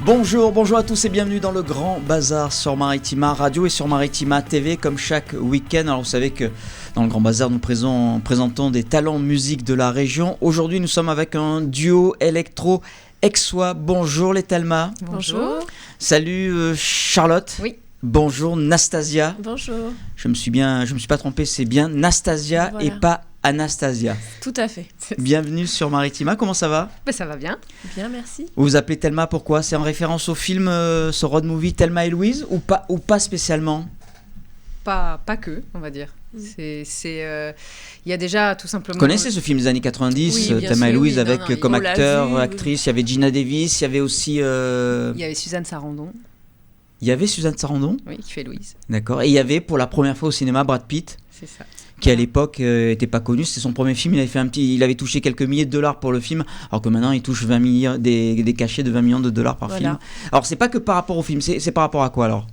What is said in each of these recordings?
Bonjour à tous et bienvenue dans le Grand Bazar sur Maritima Radio et sur Maritima TV comme chaque week-end. Alors vous savez que dans le Grand Bazar nous présentons des talents musique de la région. Aujourd'hui nous sommes avec un duo électro aixois. Bonjour les Thelma. Bonjour. Salut Charlotte. Oui. Bonjour Nastasia. Bonjour. Je me suis pas trompé, c'est bien Nastasia et pas Anastasia. Tout à fait. Bienvenue sur Maritima, comment ça va ? Ça va bien. Bien, merci. Vous vous appelez Thelma, pourquoi ? C'est en référence au film, ce road movie Thelma et Louise ou pas spécialement ? Pas que, on va dire. Il y a déjà tout simplement... Vous connaissez ce film des années 90, oui, Thelma et Louise, avec comme acteur, actrice, il y avait Gina Davis, il y avait aussi... Il y avait Suzanne Sarandon. Il y avait Suzanne Sarandon ? Oui, qui fait Louise. D'accord. Et il y avait pour la première fois au cinéma Brad Pitt. C'est ça. Qui à l'époque était pas connu, c'était son premier film, il avait touché quelques milliers de dollars pour le film, alors que maintenant il touche 20 millions, des cachets de 20 millions de dollars par film. Alors c'est pas que par rapport au film, c'est par rapport à quoi alors ?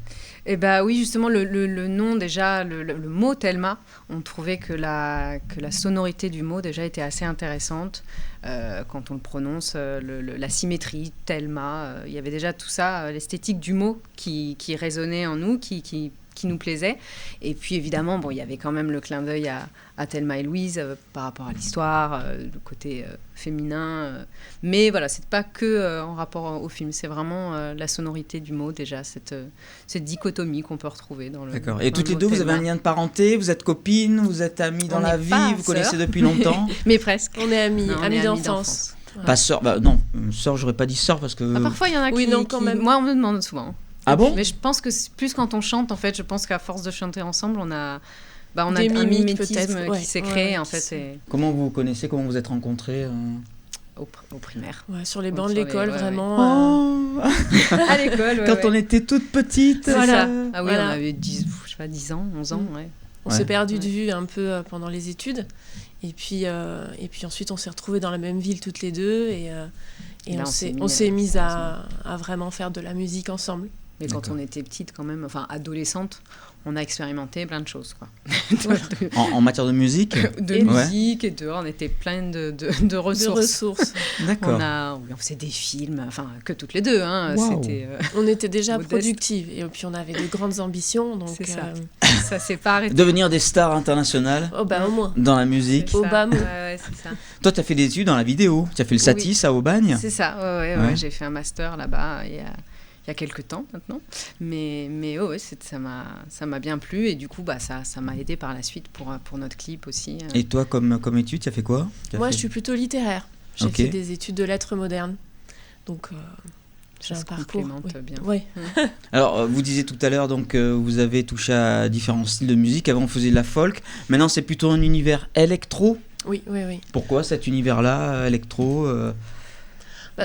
Eh bien oui, justement, le nom déjà, le mot Thelma, on trouvait que la sonorité du mot déjà était assez intéressante. Quand on le prononce, la symétrie, Thelma, il y avait déjà tout ça, l'esthétique du mot qui résonnait en nous, qui nous plaisait. Et puis évidemment, il y avait quand même le clin d'œil à Thelma et Louise par rapport à l'histoire, le côté féminin. Mais voilà, c'est pas que en rapport au film, c'est vraiment la sonorité du mot déjà, cette dichotomie qu'on peut retrouver dans le... D'accord. Et dans toutes le les deux, Thelma. vous avez un lien de parenté, vous êtes copines, vous êtes amies dans la vie, vous connaissez depuis longtemps. Mais presque. On est amis, Non, on amis est d'enfance. Voilà. Pas sœur, non, sœur, j'aurais pas dit sœur parce que... Parfois, il y en a Oui, qui... non, quand même. Moi, on me demande souvent. Ah bon ? Mais je pense que c'est plus quand on chante, en fait, je pense qu'à force de chanter ensemble, on a Des un mimiques, mimétisme peut-être, qui s'est ouais, créé, ouais, en fait. Et... Comment vous vous connaissez, comment vous êtes rencontrés Au primaire. Ouais, sur les bancs de Sur les- l'école, ouais, vraiment. À l'école, Quand on était toute petite. C'est Voilà. ça. Ah oui, Voilà. on avait 10 ans, 11 ans, ouais. On Ouais. s'est perdu de Ouais. vue un peu pendant les études. Et puis ensuite, on s'est retrouvés dans la même ville toutes les deux. Et là, on s'est mis à vraiment faire de la musique ensemble. Mais quand D'accord. on était petite, quand même, enfin adolescente, on a expérimenté plein de choses, quoi. En matière de musique ? De Et musique et dehors, on était plein de De ressources. ressources. D'accord. On faisait des films, enfin, que toutes les deux, hein. Wow. C'était... On était déjà Modeste. productives. Et puis, on avait de grandes ambitions. Donc, C'est ça. Ça s'est pas arrêté. Devenir des stars internationales au moins. dans la musique. C'est ça. Obama. Ouais, c'est ça. Toi, tu as fait des études dans la vidéo. Tu as fait le Satis à Aubagne. C'est ça, ouais. Ouais. J'ai fait un master là-bas il y a quelques temps maintenant. Mais ouais, ça m'a bien plu. Et du coup, ça m'a aidé par la suite pour notre clip aussi. Et toi, comme étude, tu as fait quoi ? Moi, je suis plutôt littéraire. J'ai Ok. fait des études de lettres modernes. Donc, j'ai Ça un se parcours. complémente bien. Oui. Alors, vous disiez tout à l'heure, donc, vous avez touché à différents styles de musique. Avant, on faisait de la folk. Maintenant, c'est plutôt un univers électro. Oui. Pourquoi cet univers-là, électro,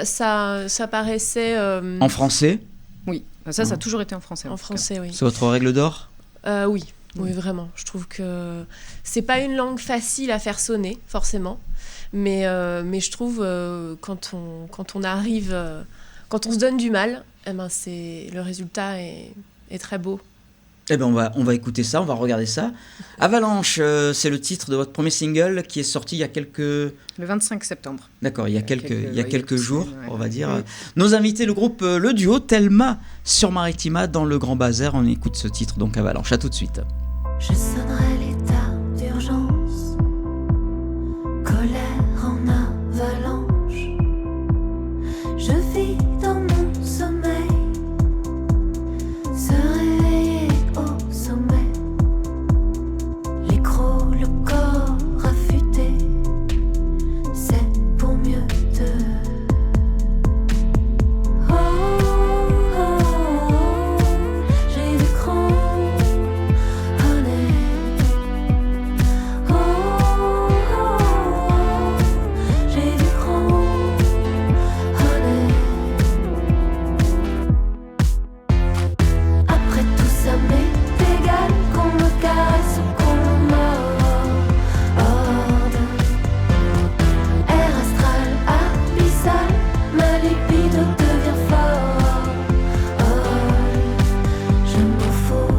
Ça paraissait en français ? Oui, ça a toujours été en français. en tout cas. français, oui. C'est votre règle d'or ? Oui, vraiment. Je trouve que c'est pas une langue facile à faire sonner, forcément. Mais je trouve quand on arrive, quand on se donne du mal, le résultat est très beau. Eh ben on va écouter ça, on va regarder ça. Avalanche, c'est le titre de votre premier single qui est sorti il y a quelques... Le 25 septembre. D'accord, il y a quelques jours, semaines, ouais. on va dire. Oui. Nos invités, le groupe, le duo Thelma sur Maritima dans le Grand Bazar. On écoute ce titre, donc Avalanche. À tout de suite. Je sonnerai l'état d'urgence, colère en avalanche. Je vis dans mon sommeil, se réveiller au sommet. Les crocs, le corps affûté, c'est pour mieux te... Oh, oh, oh, j'ai du cran. J'ai du cran, après tout ça m'est égal qu'on me caresse ou qu'on m'aborde. Air astral, abyssal, ma libido devient folle. Je m'en fous,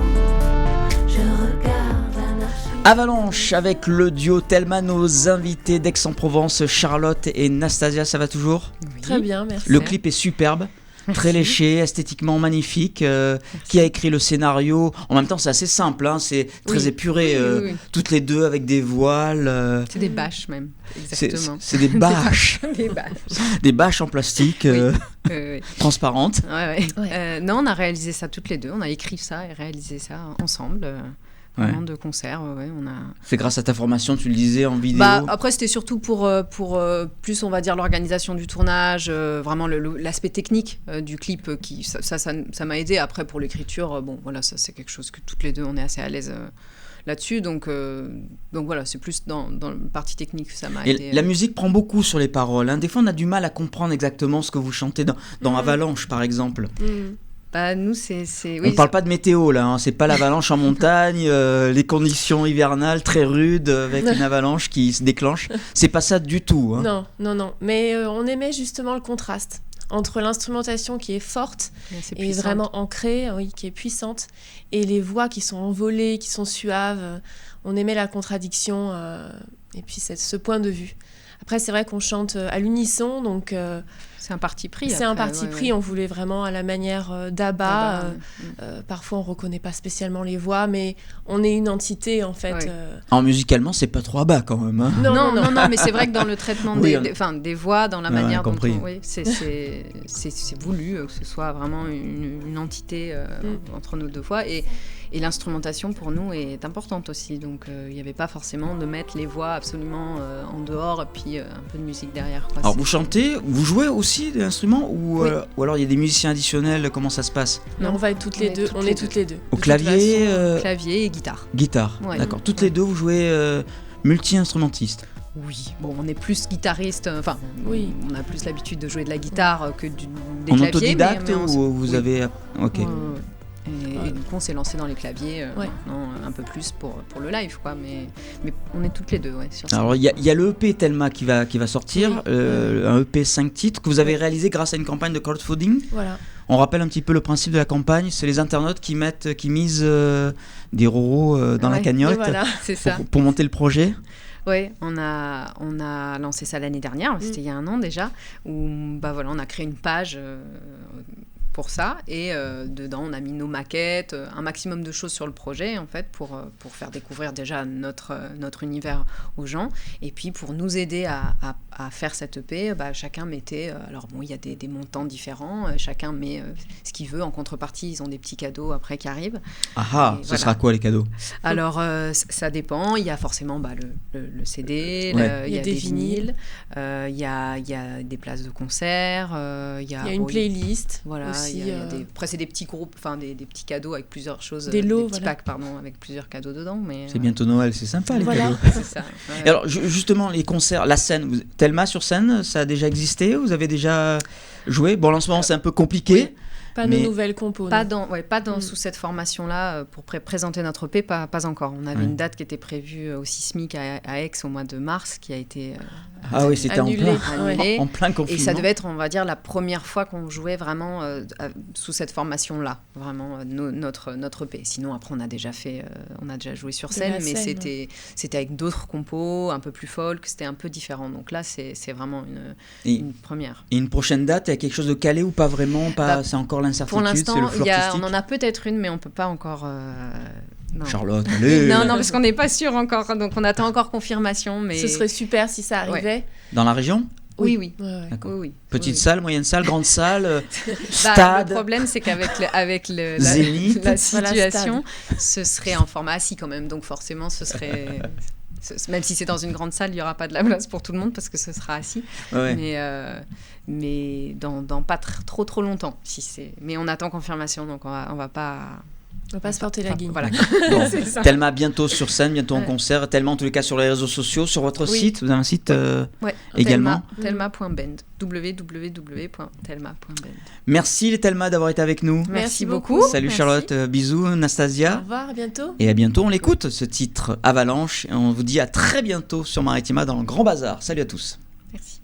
je regarde l'anarchie. Avalanche avec le duo Thelma, nos invités d'Aix-en-Provence, Charlotte et Nastasia, ça va toujours ? Oui. Très bien, merci. Le clip est superbe. très léché, esthétiquement magnifique. Qui a écrit le scénario? En même temps, c'est assez simple, hein, c'est très épuré. Oui. Toutes les deux avec des voiles. C'est des bâches même, exactement. C'est des bâches. Des bâches. Des bâches en plastique Oui. transparentes. Ouais. Ouais. Non, on a réalisé ça toutes les deux. On a écrit ça et réalisé ça ensemble. Vraiment de concert. On a... C'est grâce à ta formation, tu le disais, en vidéo. Après, c'était surtout pour plus, on va dire, l'organisation du tournage, vraiment l'aspect technique du clip. Ça m'a aidé. Après, pour l'écriture, voilà, ça c'est quelque chose que toutes les deux, on est assez à l'aise là-dessus. Donc voilà, c'est plus dans la partie technique que ça m'a aidé. La musique prend beaucoup sur les paroles. Hein. Des fois, on a du mal à comprendre exactement ce que vous chantez dans Avalanche, par exemple. Nous, On parle pas de météo là, hein. C'est pas l'avalanche en montagne, les conditions hivernales très rudes avec une avalanche qui se déclenche. C'est pas ça du tout. Hein. Non. Mais on aimait justement le contraste entre l'instrumentation qui est forte et vraiment ancrée, qui est puissante, et les voix qui sont envolées, qui sont suaves. On aimait la contradiction et puis ce point de vue. Après, c'est vrai qu'on chante à l'unisson, donc... c'est un parti pris. C'est un parti pris, on voulait vraiment à la manière d'Abba. Parfois, on ne reconnaît pas spécialement les voix, mais on est une entité, en fait. Ouais. En musicalement, c'est pas trop Abba, quand même. Hein. Non, mais c'est vrai que dans le traitement des voix, dans la manière dont c'est voulu que ce soit vraiment une entité entre nos deux voix. Et l'instrumentation, pour nous, est importante aussi. Donc, il n'y avait pas forcément de mettre les voix absolument en dehors et puis un peu de musique derrière. Quoi. Alors, vous chantez, vous jouez aussi des instruments ou alors il y a des musiciens additionnels? Comment ça se passe? Non, on va être toutes les deux. On est toutes les deux. Au clavier Clavier et guitare. Guitare, d'accord. Toutes les deux, vous jouez multi-instrumentiste? Oui, on est plus guitariste, on a plus l'habitude de jouer de la guitare que des en claviers. Autodidacte ou vous avez... Ok. Et du coup, on s'est lancé dans les claviers maintenant un peu plus pour le live, quoi. Mais on est toutes les deux, sur ça. Alors, il y a le EP Thelma qui va sortir, un EP 5 titres que vous avez réalisé grâce à une campagne de crowdfunding. Voilà. On rappelle un petit peu le principe de la campagne, c'est les internautes qui misent des euros dans la cagnotte c'est ça. Pour monter le projet. Oui, on a lancé ça l'année dernière, c'était il y a un an déjà, où on a créé une page pour ça, et dedans on a mis nos maquettes, un maximum de choses sur le projet en fait pour faire découvrir déjà notre univers aux gens, et puis pour nous aider à faire cette EP, chacun mettait, il y a des montants différents, chacun met ce qu'il veut, en contrepartie ils ont des petits cadeaux après qui arrivent. Ce sera quoi les cadeaux? Alors ça dépend, il y a forcément le CD, il y a des vinyles, il y a des places de concert, il y a une playlist, voilà. Aussi, après, c'est des petits groupes, des petits cadeaux avec plusieurs choses, des lots, petits packs, avec plusieurs cadeaux dedans. Mais c'est bientôt Noël, c'est sympa les cadeaux. C'est ça. Ouais. Et alors justement, les concerts, la scène, Thelma sur scène, ça a déjà existé? Vous avez déjà joué? Bon, en ce moment, c'est un peu compliqué. Pas de nouvelles compos. Pas sous cette formation-là, pour présenter notre EP, pas encore. On avait une date qui était prévue au Sismic à Aix au mois de mars, qui a été c'était annulée. En plein confinement. Et ça devait être, on va dire, la première fois qu'on jouait vraiment sous cette formation-là, vraiment notre EP. Sinon, après, on a déjà joué sur scène, mais c'était avec d'autres compos, un peu plus folk, c'était un peu différent. Donc là, c'est vraiment une première. Et une prochaine date, il y a quelque chose de calé ou pas vraiment? C'est encore l'incertitude, pour l'instant, c'est le flou artistique. On en a peut-être une, mais on peut pas encore... Non. Charlotte, allez. non, parce qu'on n'est pas sûr encore, donc on attend encore confirmation. Mais... Ce serait super si ça arrivait. Dans la région? Oui. D'accord. Oui. Petite salle, moyenne salle, grande salle, stade. Le problème, c'est qu'avec la situation, ce serait en format assis quand même, donc forcément, ce serait... Même si c'est dans une grande salle, il n'y aura pas de la place pour tout le monde parce que ce sera assis. Mais dans pas trop longtemps. Mais on attend confirmation, donc on va pas... On va pas se porter la guigne. Voilà. Thelma bientôt sur scène, bientôt en concert. Thelma en tous les cas sur les réseaux sociaux, sur votre site. Vous avez un site également. Thelma.band. www.thelma.band. Merci les Thelma d'avoir été avec nous. Merci beaucoup. Salut. Merci. Charlotte, bisous Nastasia. Au revoir, à bientôt. Et à bientôt, on l'écoute ce titre Avalanche. Et on vous dit à très bientôt sur Maritima dans le Grand Bazar. Salut à tous. Merci.